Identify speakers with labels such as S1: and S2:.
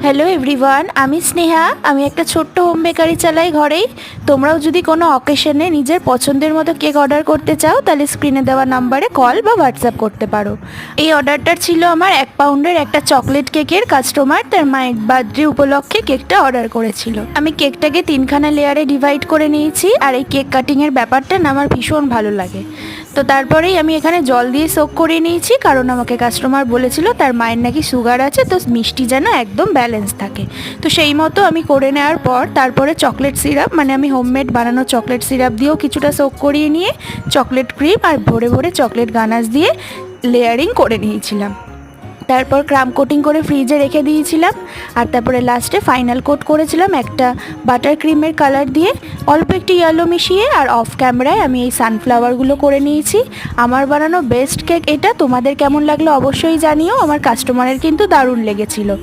S1: Hello everyone, আমি স্নেহা। আমি একটা ছোট্ট হোম বেকারি চালাই ঘরেই। তোমরাও যদি কোনো অকেশনে নিজের পছন্দের মতো কেক অর্ডার করতে চাও তাহলে স্ক্রিনে দেওয়া নাম্বারে কল বা হোয়াটসঅ্যাপ করতে পারো। এই অর্ডারটা ছিল আমার 1 পাউন্ডের একটা চকলেট কেকের। কাস্টমার তার মায়ের বার্থডে উপলক্ষে কেকটা অর্ডার করেছিল। আমি কেকটাকে 3খানা লেয়ারে ডিভাইড করে নিয়েছি, আর এই কেক কাটিংয়ের ব্যাপারটা না আমার ভীষণ ভালো লাগে। তো তারপরেই আমি এখানে জল দিয়ে সোক করে নিয়েছি, কারণ আমাকে কাস্টমার বলেছিল তার মায়ের নাকি সুগার আছে, তো মিষ্টি যেন একদম ব্যালেন্স থাকে। তো সেই মতো আমি করে নেওয়ার পর তারপরে চকলেট সিরাপ, মানে আমি হোমমেড বানানো চকলেট সিরাপ দিয়েও কিছুটা সোক করিয়ে নিয়ে চকলেট ক্রিম আর ভরে ভরে চকলেট গানাশ দিয়ে লেয়ারিং করে নিয়েছিলাম। তারপর ক্রাম কোটিং করে ফ্রিজে রেখে দিয়েছিলাম, আর তারপরে লাস্টে ফাইনাল কোট করেছিলাম একটা বাটার ক্রিমের কালার দিয়ে, অল্প একটু ইয়েলো মিশিয়ে। আর অফ ক্যামেরায় আমি এই সানফ্লাওয়ারগুলো করে নিয়েছি। আমার বানানো বেস্ট কেক এটা। তোমাদের কেমন লাগলো অবশ্যই জানিও। আমার কাস্টমারের কিন্তু দারুণ লেগেছিলো।